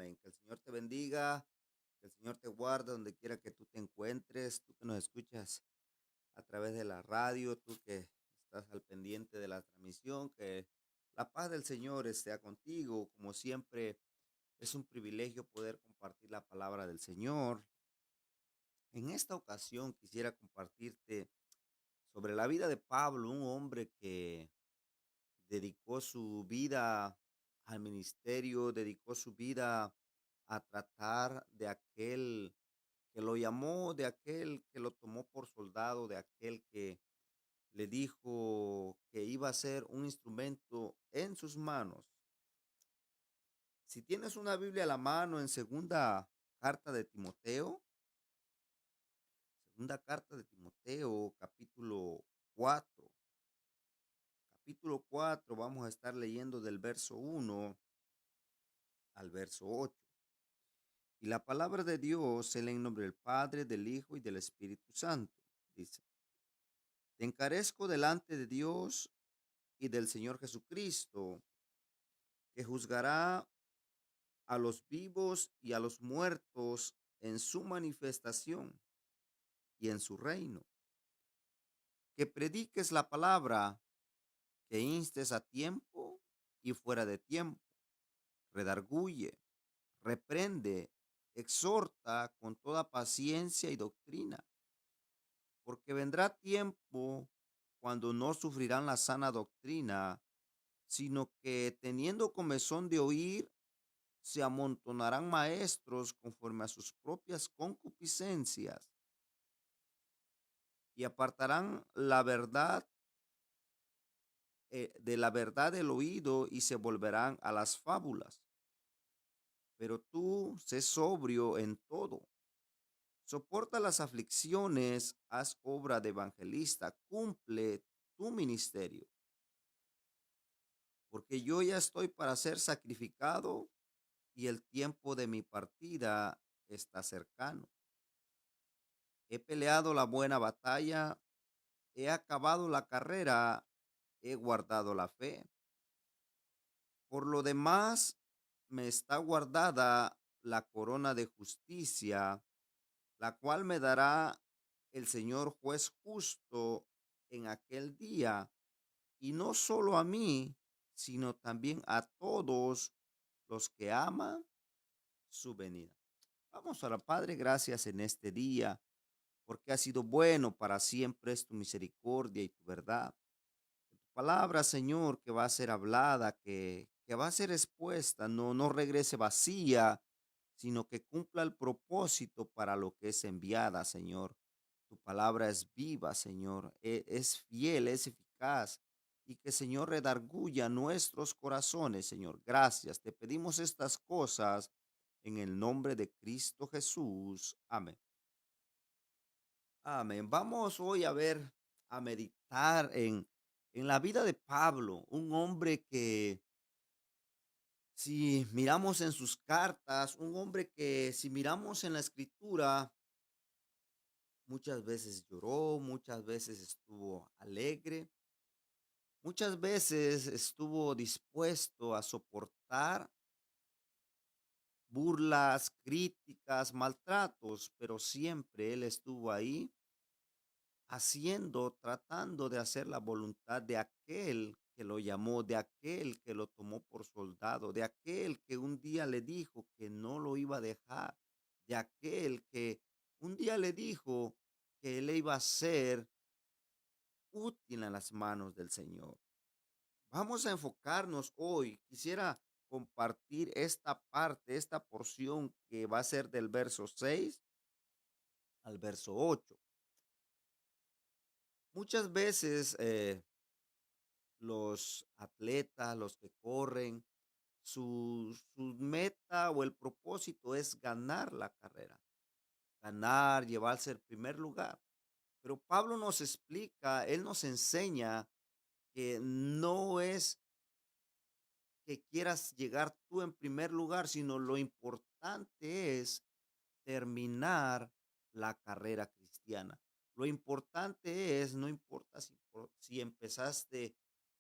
Amén. Que el Señor te bendiga, que el Señor te guarde donde quiera que tú te encuentres, tú que nos escuchas a través de la radio, tú que estás al pendiente de la transmisión, que la paz del Señor esté contigo. Como siempre, es un privilegio poder compartir la palabra del Señor. En esta ocasión quisiera compartirte sobre la vida de Pablo, un hombre que dedicó su vida al ministerio, dedicó su vida a tratar de aquel que lo llamó, de aquel que lo tomó por soldado, de aquel que le dijo que iba a ser un instrumento en sus manos. Si tienes una Biblia a la mano en segunda carta de Timoteo, segunda carta de Timoteo, capítulo 4, vamos a estar leyendo del verso 1 al verso 8. Y la palabra de Dios se lee en nombre del Padre, del Hijo y del Espíritu Santo. Dice, te encarezco delante de Dios y del Señor Jesucristo, que juzgará a los vivos y a los muertos en su manifestación y en su reino. Que prediques la palabra, que instes a tiempo y fuera de tiempo, redarguye, reprende, exhorta con toda paciencia y doctrina, porque vendrá tiempo cuando no sufrirán la sana doctrina, sino que teniendo comezón de oír, se amontonarán maestros conforme a sus propias concupiscencias y apartarán la verdad de la verdad del oído y se volverán a las fábulas. Pero tú sé sobrio en todo, soporta las aflicciones, haz obra de evangelista, cumple tu ministerio, porque yo ya estoy para ser sacrificado y el tiempo de mi partida está cercano. He peleado la buena batalla, he acabado la carrera, he guardado la fe. Por lo demás, me está guardada la corona de justicia, la cual me dará el Señor juez justo en aquel día, y no solo a mí, sino también a todos los que aman su venida. Vamos a la Padre, gracias en este día, porque ha sido bueno para siempre es tu misericordia y tu verdad. Tu palabra, Señor, que va a ser hablada, que va a ser expuesta, no regrese vacía, sino que cumpla el propósito para lo que es enviada, Señor. Tu palabra es viva, Señor, es fiel, es eficaz, y que, Señor, redarguya nuestros corazones, Señor. Gracias, te pedimos estas cosas en el nombre de Cristo Jesús. Amén. Amén. Vamos hoy a ver, a meditar en la vida de Pablo, un hombre que, si miramos en sus cartas, un hombre que, si miramos en la escritura, muchas veces lloró, muchas veces estuvo alegre, muchas veces estuvo dispuesto a soportar burlas, críticas, maltratos, pero siempre él estuvo ahí haciendo, tratando de hacer la voluntad de aquel que lo llamó, de aquel que lo tomó por soldado, de aquel que un día le dijo que no lo iba a dejar, de aquel que un día le dijo que él iba a ser útil en las manos del Señor. Vamos a enfocarnos hoy. Quisiera compartir esta parte, esta porción que va a ser del verso 6 al verso 8. Muchas veces los atletas, los que corren, su meta o el propósito es ganar la carrera, ganar, llevarse el primer lugar. Pero Pablo nos explica, él nos enseña que no es que quieras llegar tú en primer lugar, sino lo importante es terminar la carrera cristiana. Lo importante es, no importa si empezaste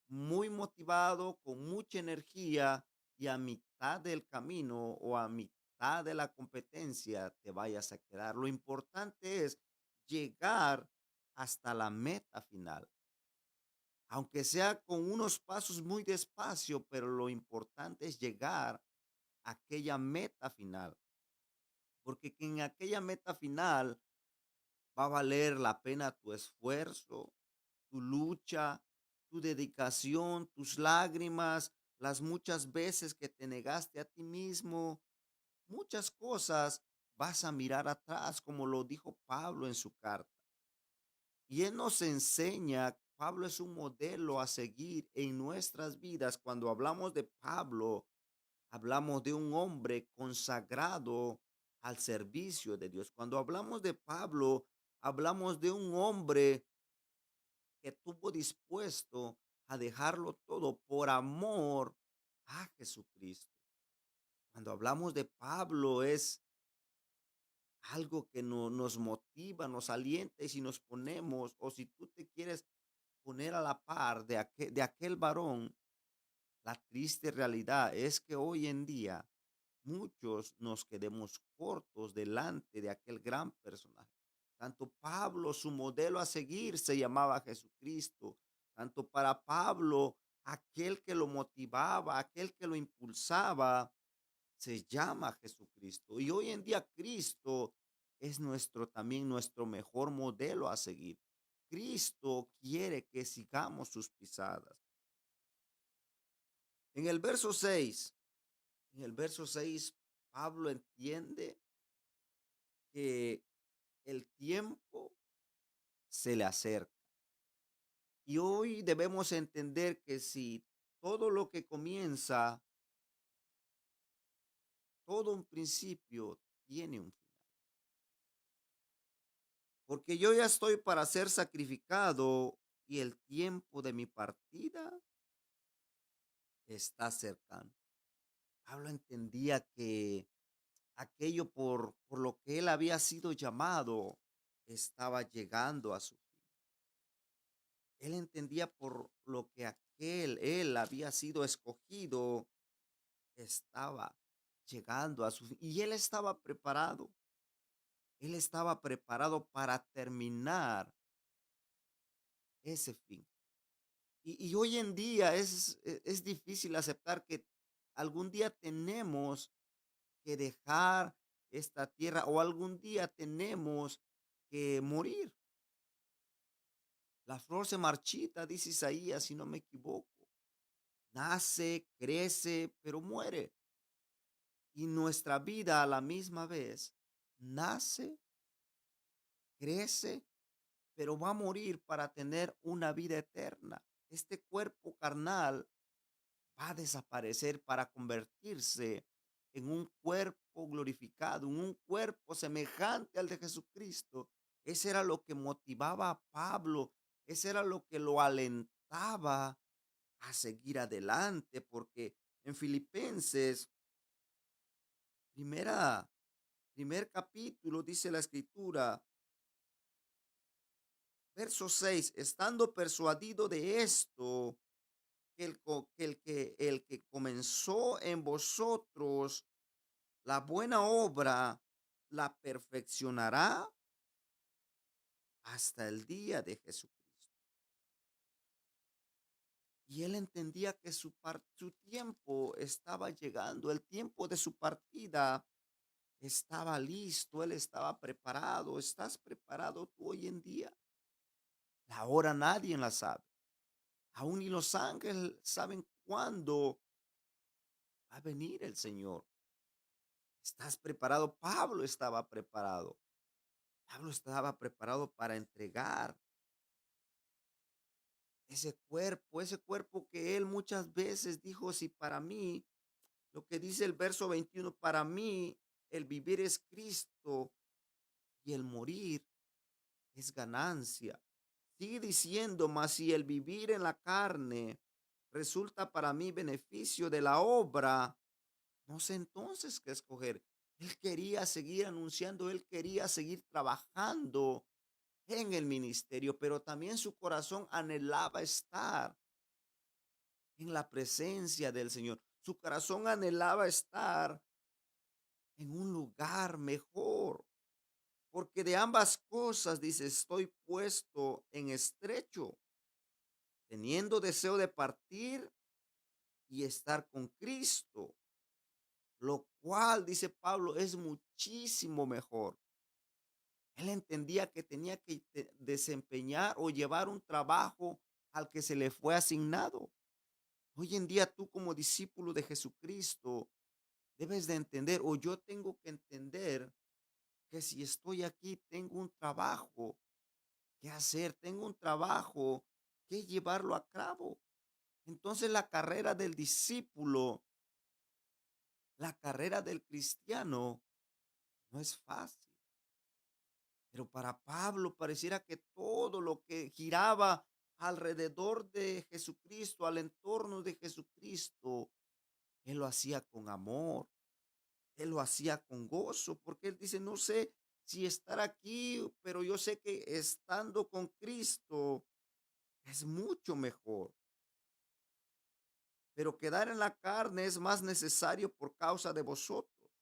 muy motivado, con mucha energía, y a mitad del camino o a mitad de la competencia te vayas a quedar. Lo importante es llegar hasta la meta final, aunque sea con unos pasos muy despacio, pero lo importante es llegar a aquella meta final, porque en aquella meta final va a valer la pena tu esfuerzo, tu lucha, tu dedicación, tus lágrimas, las muchas veces que te negaste a ti mismo, muchas cosas vas a mirar atrás, como lo dijo Pablo en su carta. Y él nos enseña, Pablo es un modelo a seguir en nuestras vidas. Cuando hablamos de Pablo, hablamos de un hombre consagrado al servicio de Dios. Cuando hablamos de Pablo, hablamos de un hombre que estuvo dispuesto a dejarlo todo por amor a Jesucristo. Cuando hablamos de Pablo es algo que nos motiva, nos alienta y si nos ponemos o si tú te quieres poner a la par de aquel varón, la triste realidad es que hoy en día muchos nos quedemos cortos delante de aquel gran personaje. Tanto Pablo, su modelo a seguir se llamaba Jesucristo. Tanto para Pablo, aquel que lo motivaba, aquel que lo impulsaba, se llama Jesucristo. Y hoy en día Cristo es también nuestro mejor modelo a seguir. Cristo quiere que sigamos sus pisadas. En el verso 6, en el verso 6, Pablo entiende que el tiempo se le acerca. Y hoy debemos entender que si todo lo que comienza, todo un principio tiene un final. Porque yo ya estoy para ser sacrificado y el tiempo de mi partida está cercano. Pablo entendía que aquello por lo que él había sido llamado estaba llegando a su fin. Él entendía por lo que él había sido escogido, estaba llegando a su fin. Y él estaba preparado para terminar ese fin. Y hoy en día es difícil aceptar que algún día tenemos que dejar esta tierra o algún día tenemos que morir. La flor se marchita, dice Isaías, si no me equivoco. Nace, crece, pero muere. Y nuestra vida a la misma vez nace, crece, pero va a morir para tener una vida eterna. Este cuerpo carnal va a desaparecer para convertirse en un cuerpo glorificado, en un cuerpo semejante al de Jesucristo. Ese era lo que motivaba a Pablo, ese era lo que lo alentaba a seguir adelante, porque en Filipenses, primera, primer capítulo, dice la escritura, verso 6, estando persuadido de esto, que el que comenzó en vosotros la buena obra, la perfeccionará hasta el día de Jesucristo. Y él entendía que su tiempo estaba llegando, el tiempo de su partida estaba listo, él estaba preparado. ¿Estás preparado tú hoy en día? La hora nadie la sabe. Aún ni los ángeles saben cuándo va a venir el Señor. ¿Estás preparado? Pablo estaba preparado. Pablo estaba preparado para entregar ese cuerpo que él muchas veces dijo, si para mí, lo que dice el verso 21, para mí el vivir es Cristo y el morir es ganancia. Sigue diciendo, mas si el vivir en la carne resulta para mí beneficio de la obra, no sé entonces qué escoger. Él quería seguir anunciando, él quería seguir trabajando en el ministerio, pero también su corazón anhelaba estar en la presencia del Señor. Su corazón anhelaba estar en un lugar mejor, porque de ambas cosas, dice, estoy puesto en estrecho, teniendo deseo de partir y estar con Cristo, lo cual, dice Pablo, es muchísimo mejor. Él entendía que tenía que desempeñar o llevar un trabajo al que se le fue asignado. Hoy en día tú como discípulo de Jesucristo debes de entender, o yo tengo que entender, que si estoy aquí tengo un trabajo que hacer, tengo un trabajo que llevarlo a cabo. Entonces la carrera del discípulo, la carrera del cristiano no es fácil. Pero para Pablo pareciera que todo lo que giraba alrededor de Jesucristo, al entorno de Jesucristo, él lo hacía con amor, él lo hacía con gozo, porque él dice, no sé si estar aquí, pero yo sé que estando con Cristo es mucho mejor. Pero quedar en la carne es más necesario por causa de vosotros.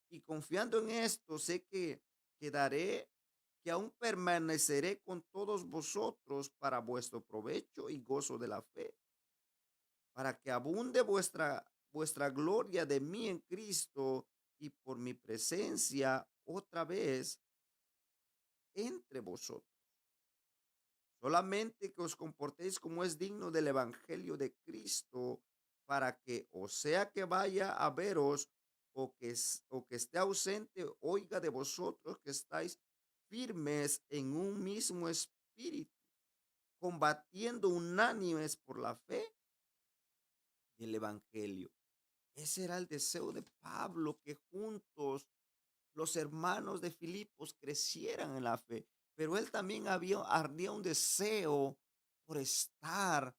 Y confiando en esto, sé que quedaré, que aún permaneceré con todos vosotros para vuestro provecho y gozo de la fe, para que abunde vuestra gloria de mí en Cristo y por mi presencia otra vez entre vosotros. Solamente que os comportéis como es digno del evangelio de Cristo, para que, o sea que vaya a veros o que esté ausente, oiga de vosotros que estáis firmes en un mismo espíritu, combatiendo unánimes por la fe del evangelio. Ese era el deseo de Pablo, que juntos los hermanos de Filipos crecieran en la fe, pero él también ardía un deseo por estar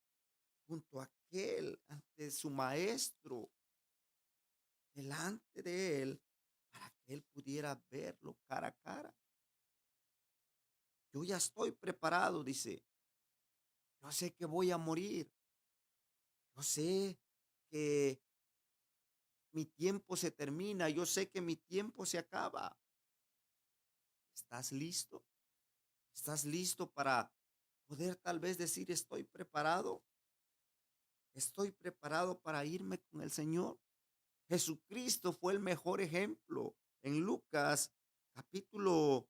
junto a aquel, ante su maestro, delante de él, para que él pudiera verlo cara a cara. Yo ya estoy preparado, dice. Yo sé que voy a morir. Yo sé que mi tiempo se termina. Yo sé que mi tiempo se acaba. ¿Estás listo? ¿Estás listo para poder tal vez decir, estoy preparado? Estoy preparado para irme con el Señor. Jesucristo fue el mejor ejemplo. En Lucas capítulo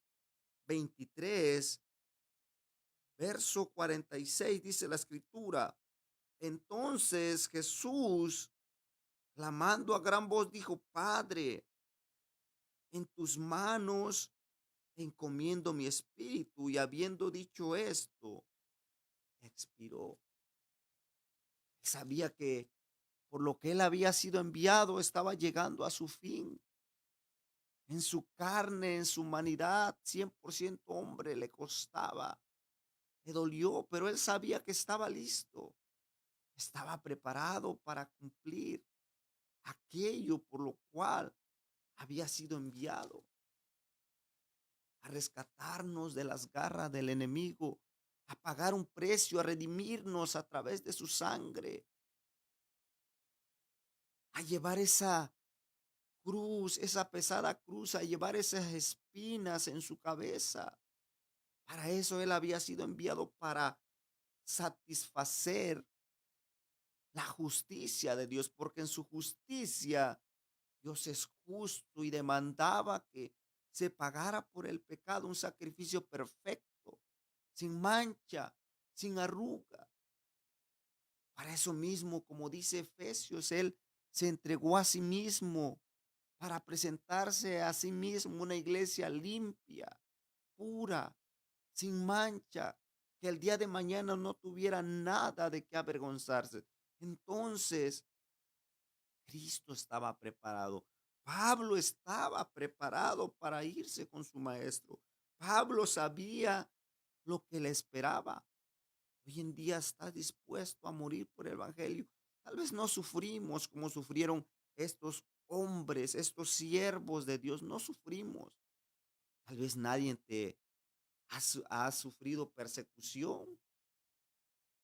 23, verso 46, dice la escritura. Entonces Jesús, clamando a gran voz, dijo, Padre, en tus manos encomiendo mi espíritu. Y habiendo dicho esto, expiró. Sabía que por lo que él había sido enviado estaba llegando a su fin. En su carne, en su humanidad, 100% hombre, le costaba, le dolió, pero él sabía que estaba listo, estaba preparado para cumplir aquello por lo cual había sido enviado, a rescatarnos de las garras del enemigo, a pagar un precio, a redimirnos a través de su sangre, a llevar esa cruz, esa pesada cruz, a llevar esas espinas en su cabeza. Para eso él había sido enviado, para satisfacer la justicia de Dios, porque en su justicia Dios es justo y demandaba que se pagara por el pecado un sacrificio perfecto, sin mancha, sin arruga. Para eso mismo, como dice Efesios, él se entregó a sí mismo para presentarse a sí mismo una iglesia limpia, pura, sin mancha, que el día de mañana no tuviera nada de qué avergonzarse. Entonces, Cristo estaba preparado. Pablo estaba preparado para irse con su maestro. Pablo sabía lo que le esperaba. Hoy en día está dispuesto a morir por el evangelio. Tal vez no sufrimos como sufrieron estos hombres, estos siervos de Dios. No sufrimos. Tal vez nadie te ha sufrido persecución.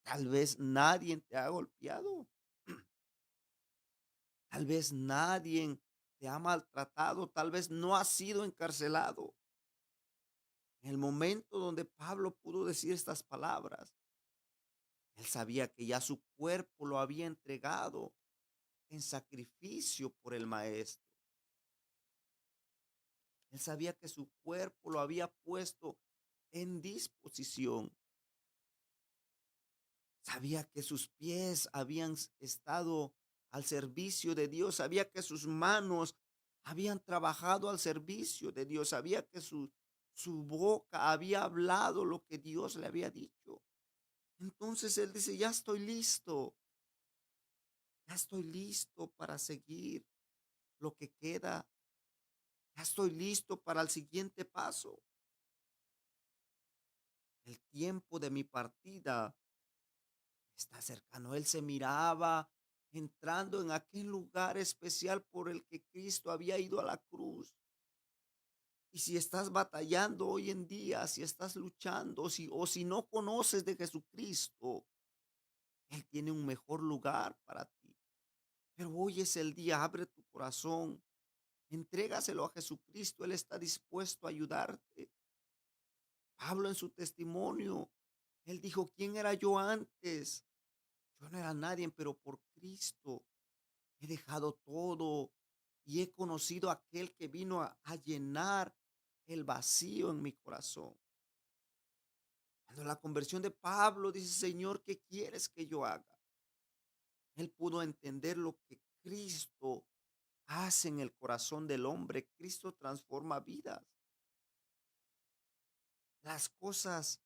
Tal vez nadie te ha golpeado. Tal vez nadie te ha maltratado, tal vez no has sido encarcelado. En el momento donde Pablo pudo decir estas palabras, él sabía que ya su cuerpo lo había entregado en sacrificio por el maestro. Él sabía que su cuerpo lo había puesto en disposición. Sabía que sus pies habían estado al servicio de Dios. Sabía que sus manos habían trabajado al servicio de Dios. Sabía que su boca había hablado lo que Dios le había dicho. Entonces él dice, ya estoy listo para seguir lo que queda. Ya estoy listo para el siguiente paso. El tiempo de mi partida está cercano. Él se miraba entrando en aquel lugar especial por el que Cristo había ido a la cruz. Y si estás batallando hoy en día, si estás luchando, o si no conoces de Jesucristo, Él tiene un mejor lugar para ti. Pero hoy es el día, abre tu corazón, entrégaselo a Jesucristo, Él está dispuesto a ayudarte. Pablo en su testimonio, él dijo, ¿quién era yo antes? Yo no era nadie, pero por Cristo he dejado todo y he conocido a aquel que vino a llenar el vacío en mi corazón. Cuando la conversión de Pablo dice, Señor, ¿qué quieres que yo haga? Él pudo entender lo que Cristo hace en el corazón del hombre. Cristo transforma vidas. Las cosas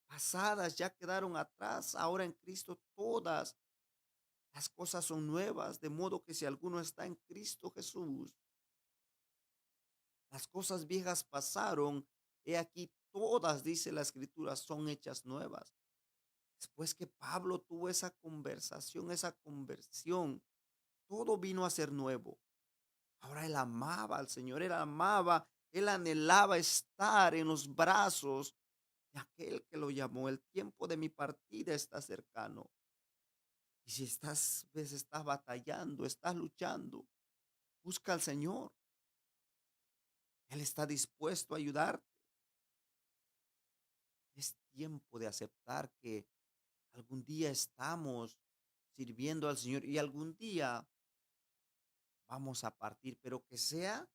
pasadas ya quedaron atrás. Ahora en Cristo todas las cosas son nuevas. De modo que si alguno está en Cristo Jesús, las cosas viejas pasaron, he aquí todas, dice la escritura, son hechas nuevas. Después que Pablo tuvo esa conversación, esa conversión, todo vino a ser nuevo. Ahora él amaba al Señor, él amaba, él anhelaba estar en los brazos de aquel que lo llamó. El tiempo de mi partida está cercano. Y si estás batallando, estás luchando, busca al Señor. Él está dispuesto a ayudarte. Es tiempo de aceptar que algún día estamos sirviendo al Señor y algún día vamos a partir, pero que sea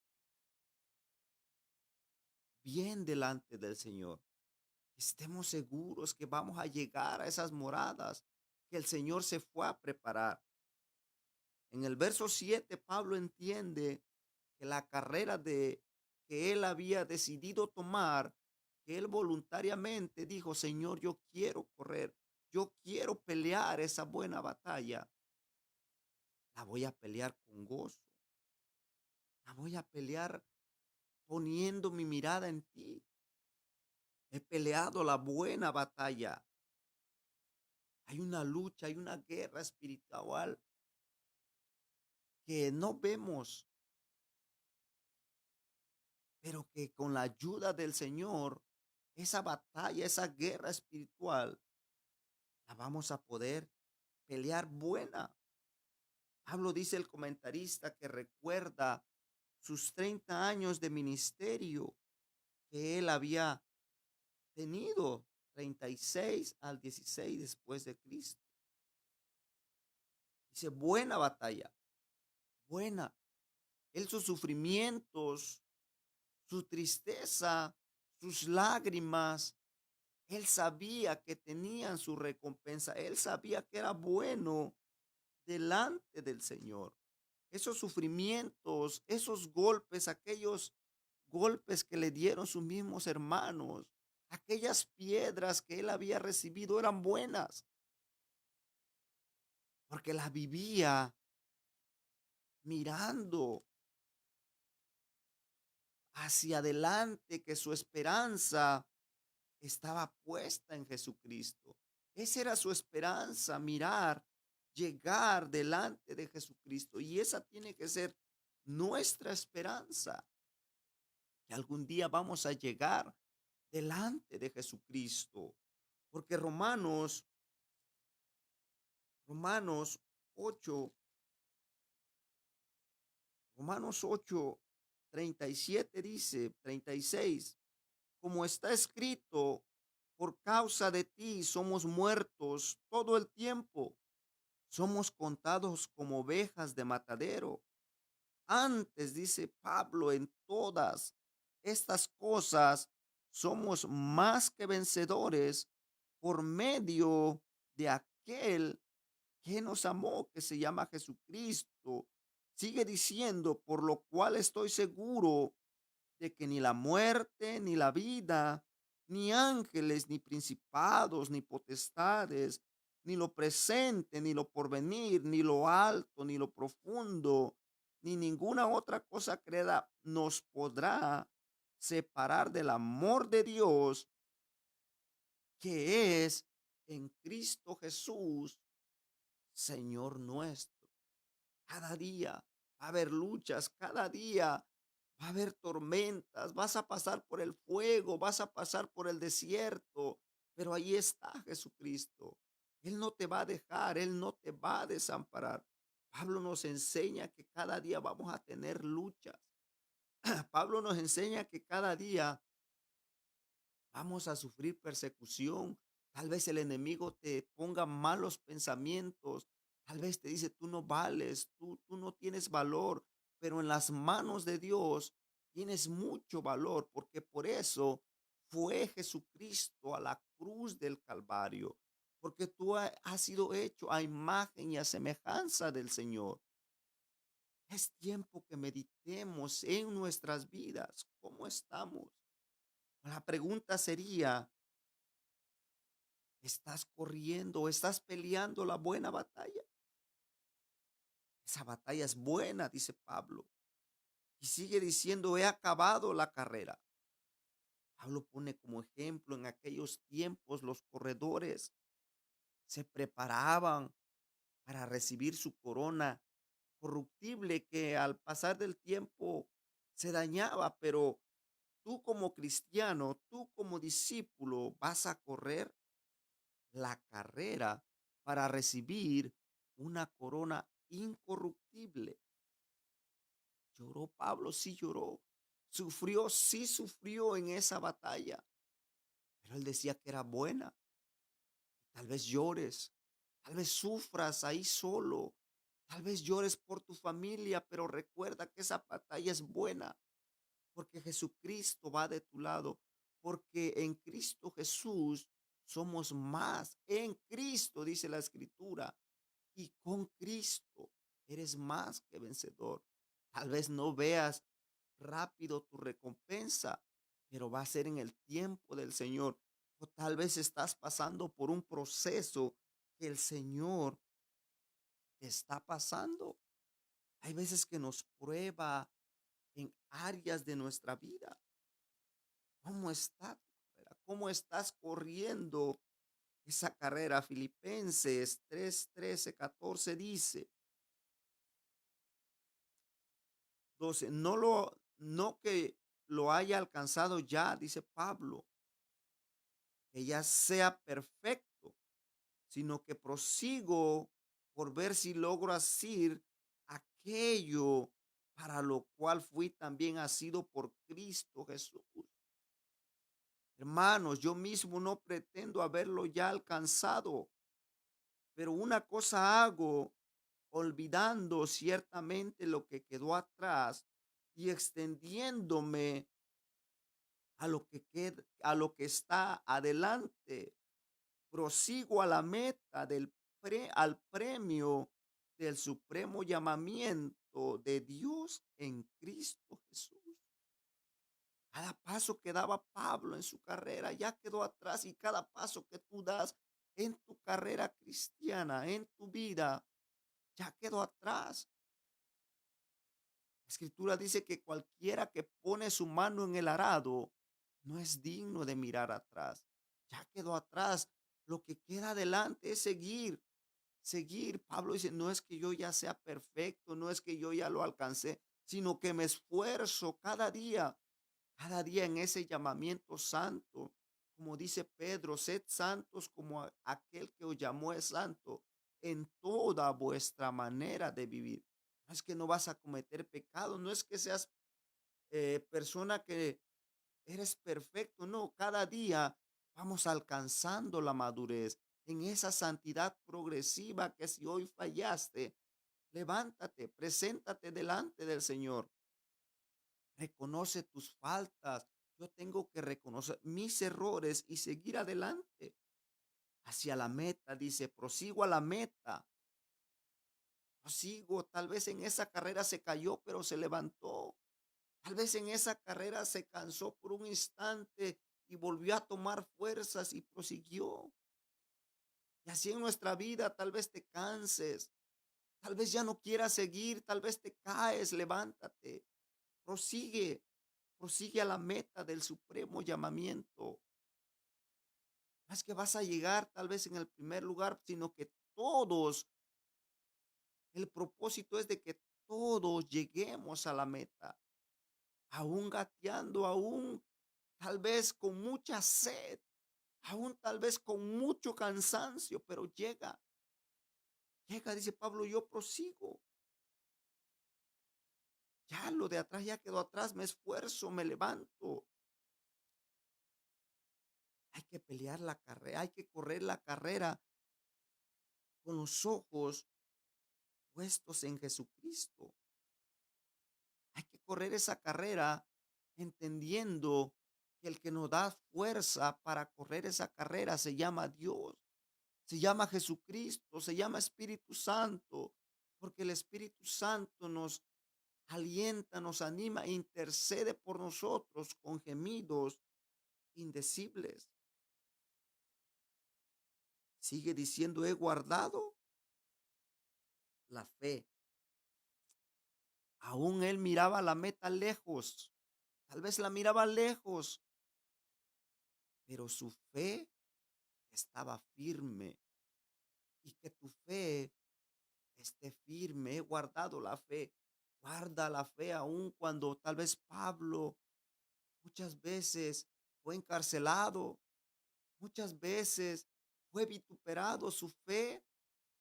bien delante del Señor. Estemos seguros que vamos a llegar a esas moradas que el Señor se fue a preparar. En el verso 7, Pablo entiende que la carrera que él había decidido tomar, que él voluntariamente dijo, Señor, yo quiero correr, yo quiero pelear esa buena batalla, la voy a pelear con gozo, la voy a pelear poniendo mi mirada en ti. He peleado la buena batalla. Hay una lucha, hay una guerra espiritual que no vemos, pero que con la ayuda del Señor, esa batalla, esa guerra espiritual, la vamos a poder pelear buena. Pablo dice el comentarista que recuerda sus 30 años de ministerio que él había tenido, 36 al 16 después de Cristo. Dice, buena batalla, buena. Él sus sufrimientos, su tristeza, sus lágrimas, él sabía que tenían su recompensa. Él sabía que era bueno delante del Señor. Esos sufrimientos, esos golpes, aquellos golpes que le dieron sus mismos hermanos, aquellas piedras que él había recibido eran buenas, porque las vivía mirando hacia adelante, que su esperanza estaba puesta en Jesucristo. Esa era su esperanza, mirar, llegar delante de Jesucristo. Y esa tiene que ser nuestra esperanza, que algún día vamos a llegar delante de Jesucristo. Porque Romanos 8, Romanos 8:37 dice, 36, como está escrito, por causa de ti somos muertos todo el tiempo, somos contados como ovejas de matadero. Antes, dice Pablo, en todas estas cosas somos más que vencedores por medio de aquel que nos amó, que se llama Jesucristo. Sigue diciendo, por lo cual estoy seguro de que ni la muerte, ni la vida, ni ángeles, ni principados, ni potestades, ni lo presente, ni lo porvenir, ni lo alto, ni lo profundo, ni ninguna otra cosa creada nos podrá separar del amor de Dios que es en Cristo Jesús, Señor nuestro. Cada día va a haber luchas, cada día va a haber tormentas, vas a pasar por el fuego, vas a pasar por el desierto, pero ahí está Jesucristo. Él no te va a dejar, Él no te va a desamparar. Pablo nos enseña que cada día vamos a tener luchas. Pablo nos enseña que cada día vamos a sufrir persecución. Tal vez el enemigo te ponga malos pensamientos. Tal vez te dice, tú no vales, tú no tienes valor, pero en las manos de Dios tienes mucho valor, porque por eso fue Jesucristo a la cruz del Calvario, porque tú has sido hecho a imagen y a semejanza del Señor. Es tiempo que meditemos en nuestras vidas, cómo estamos. La pregunta sería, ¿estás corriendo? ¿Estás peleando la buena batalla? Esa batalla es buena, dice Pablo. Y sigue diciendo, he acabado la carrera. Pablo pone como ejemplo en aquellos tiempos los corredores se preparaban para recibir su corona corruptible que al pasar del tiempo se dañaba, pero tú como cristiano, tú como discípulo vas a correr la carrera para recibir una corona incorruptible. Lloró Pablo, sí lloró. Sufrió, sí sufrió en esa batalla. Pero él decía que era buena. Tal vez llores, tal vez sufras ahí solo, tal vez llores por tu familia, pero recuerda que esa batalla es buena porque Jesucristo va de tu lado, porque en Cristo Jesús somos más. En Cristo, dice la Escritura, y con Cristo eres más que vencedor. Tal vez no veas rápido tu recompensa, pero va a ser en el tiempo del Señor. O tal vez estás pasando por un proceso que el Señor te está pasando. Hay veces que nos prueba en áreas de nuestra vida. ¿Cómo está tu carrera? ¿Cómo estás corriendo esa carrera? Filipenses 3, 13, 14 dice, 12, no que lo haya alcanzado ya, dice Pablo, que ya sea perfecto, sino que prosigo por ver si logro asir aquello para lo cual fui también asido por Cristo Jesús. Hermanos, yo mismo no pretendo haberlo ya alcanzado, pero una cosa hago, olvidando ciertamente lo que quedó atrás y extendiéndome a lo que está adelante. Prosigo a la meta al premio del supremo llamamiento de Dios en Cristo Jesús. Cada paso que daba Pablo en su carrera ya quedó atrás, y cada paso que tú das en tu carrera cristiana, en tu vida, ya quedó atrás. La Escritura dice que cualquiera que pone su mano en el arado no es digno de mirar atrás. Ya quedó atrás. Lo que queda adelante es seguir, seguir. Pablo dice, no es que yo ya sea perfecto, no es que yo ya lo alcancé, sino que me esfuerzo cada día en ese llamamiento santo. Como dice Pedro, sed santos como aquel que os llamó es santo en toda vuestra manera de vivir. No es que no vas a cometer pecado, no es que seas persona que eres perfecto, no, cada día vamos alcanzando la madurez en esa santidad progresiva que si hoy fallaste, levántate, preséntate delante del Señor, reconoce tus faltas. Yo tengo que reconocer mis errores y seguir adelante hacia la meta. Dice, prosigo a la meta. Prosigo, tal vez en esa carrera se cayó, pero se levantó. Tal vez en esa carrera se cansó por un instante y volvió a tomar fuerzas y prosiguió. Y así en nuestra vida tal vez te canses, tal vez ya no quieras seguir, tal vez te caes, levántate, prosigue, prosigue a la meta del supremo llamamiento. No es que vas a llegar tal vez en el primer lugar, sino que todos, el propósito es de que todos lleguemos a la meta, aún gateando, aún tal vez con mucha sed, aún tal vez con mucho cansancio, pero llega, llega, dice Pablo, yo prosigo. Ya lo de atrás ya quedó atrás, me esfuerzo, me levanto. Hay que pelear la carrera, hay que correr la carrera con los ojos puestos en Jesucristo. Hay que correr esa carrera entendiendo que el que nos da fuerza para correr esa carrera se llama Dios, se llama Jesucristo, se llama Espíritu Santo, porque el Espíritu Santo nos alienta, nos anima, e intercede por nosotros con gemidos indecibles. Sigue diciendo, he guardado la fe. Aún él miraba la meta lejos, tal vez la miraba lejos, pero su fe estaba firme. Y que tu fe esté firme. He guardado la fe. Guarda la fe aún cuando tal vez Pablo muchas veces fue encarcelado, muchas veces fue vituperado. Su fe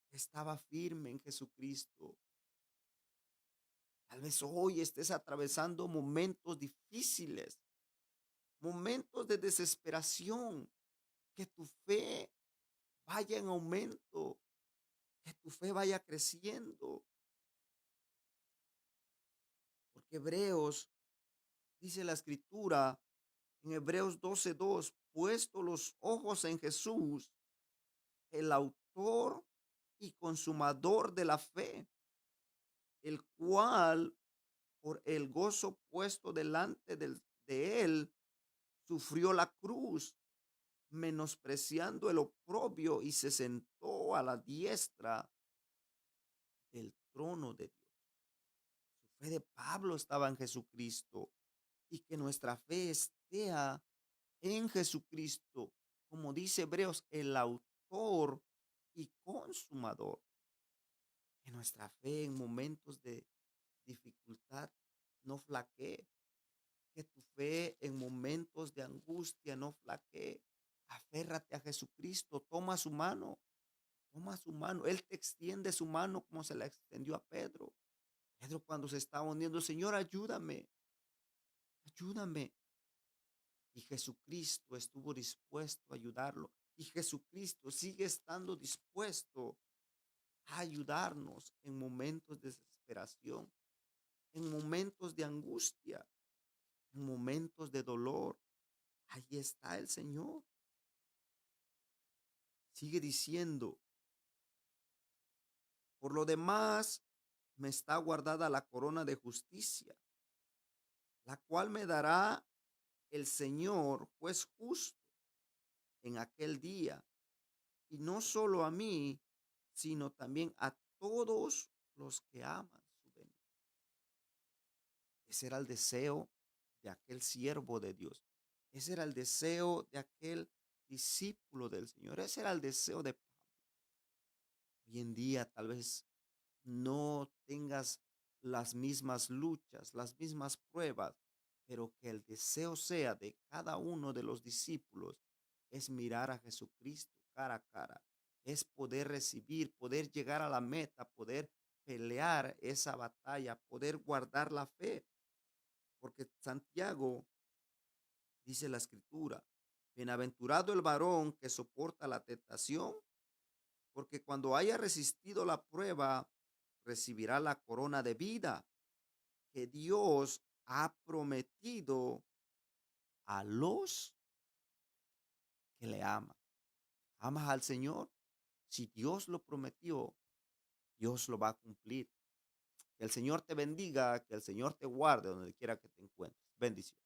estaba firme en Jesucristo. Tal vez hoy estés atravesando momentos difíciles, momentos de desesperación. Que tu fe vaya en aumento, que tu fe vaya creciendo. Porque Hebreos, dice la escritura, en Hebreos 12:2, puesto los ojos en Jesús, el autor y consumador de la fe, el cual por el gozo puesto delante de él, sufrió la cruz, menospreciando el oprobio y se sentó a la diestra del trono de Dios. Su fe de Pablo estaba en Jesucristo y que nuestra fe esté en Jesucristo, como dice Hebreos, el autor y consumador. Que nuestra fe en momentos de dificultad no flaquee, que tu fe en momentos de angustia no flaquee. Aférrate a Jesucristo, toma su mano, toma su mano. Él te extiende su mano como se la extendió a Pedro. Pedro cuando se estaba hundiendo, Señor, ayúdame, ayúdame. Y Jesucristo estuvo dispuesto a ayudarlo. Y Jesucristo sigue estando dispuesto a ayudarnos en momentos de desesperación, en momentos de angustia, en momentos de dolor. Ahí está el Señor. Sigue diciendo, por lo demás, me está guardada la corona de justicia, la cual me dará el Señor, juez justo, en aquel día, y no solo a mí, sino también a todos los que aman su venida. Ese era el deseo de aquel siervo de Dios. Ese era el deseo de aquel discípulo del Señor. Ese era el deseo de Pablo. Hoy en día tal vez no tengas las mismas luchas, las mismas pruebas, pero que el deseo sea de cada uno de los discípulos es mirar a Jesucristo cara a cara, es poder recibir, poder llegar a la meta, poder pelear esa batalla, poder guardar la fe, porque Santiago dice la escritura, bienaventurado el varón que soporta la tentación, porque cuando haya resistido la prueba, recibirá la corona de vida que Dios ha prometido a los que le aman. ¿Amas al Señor? Si Dios lo prometió, Dios lo va a cumplir. Que el Señor te bendiga, que el Señor te guarde donde quiera que te encuentres. Bendición.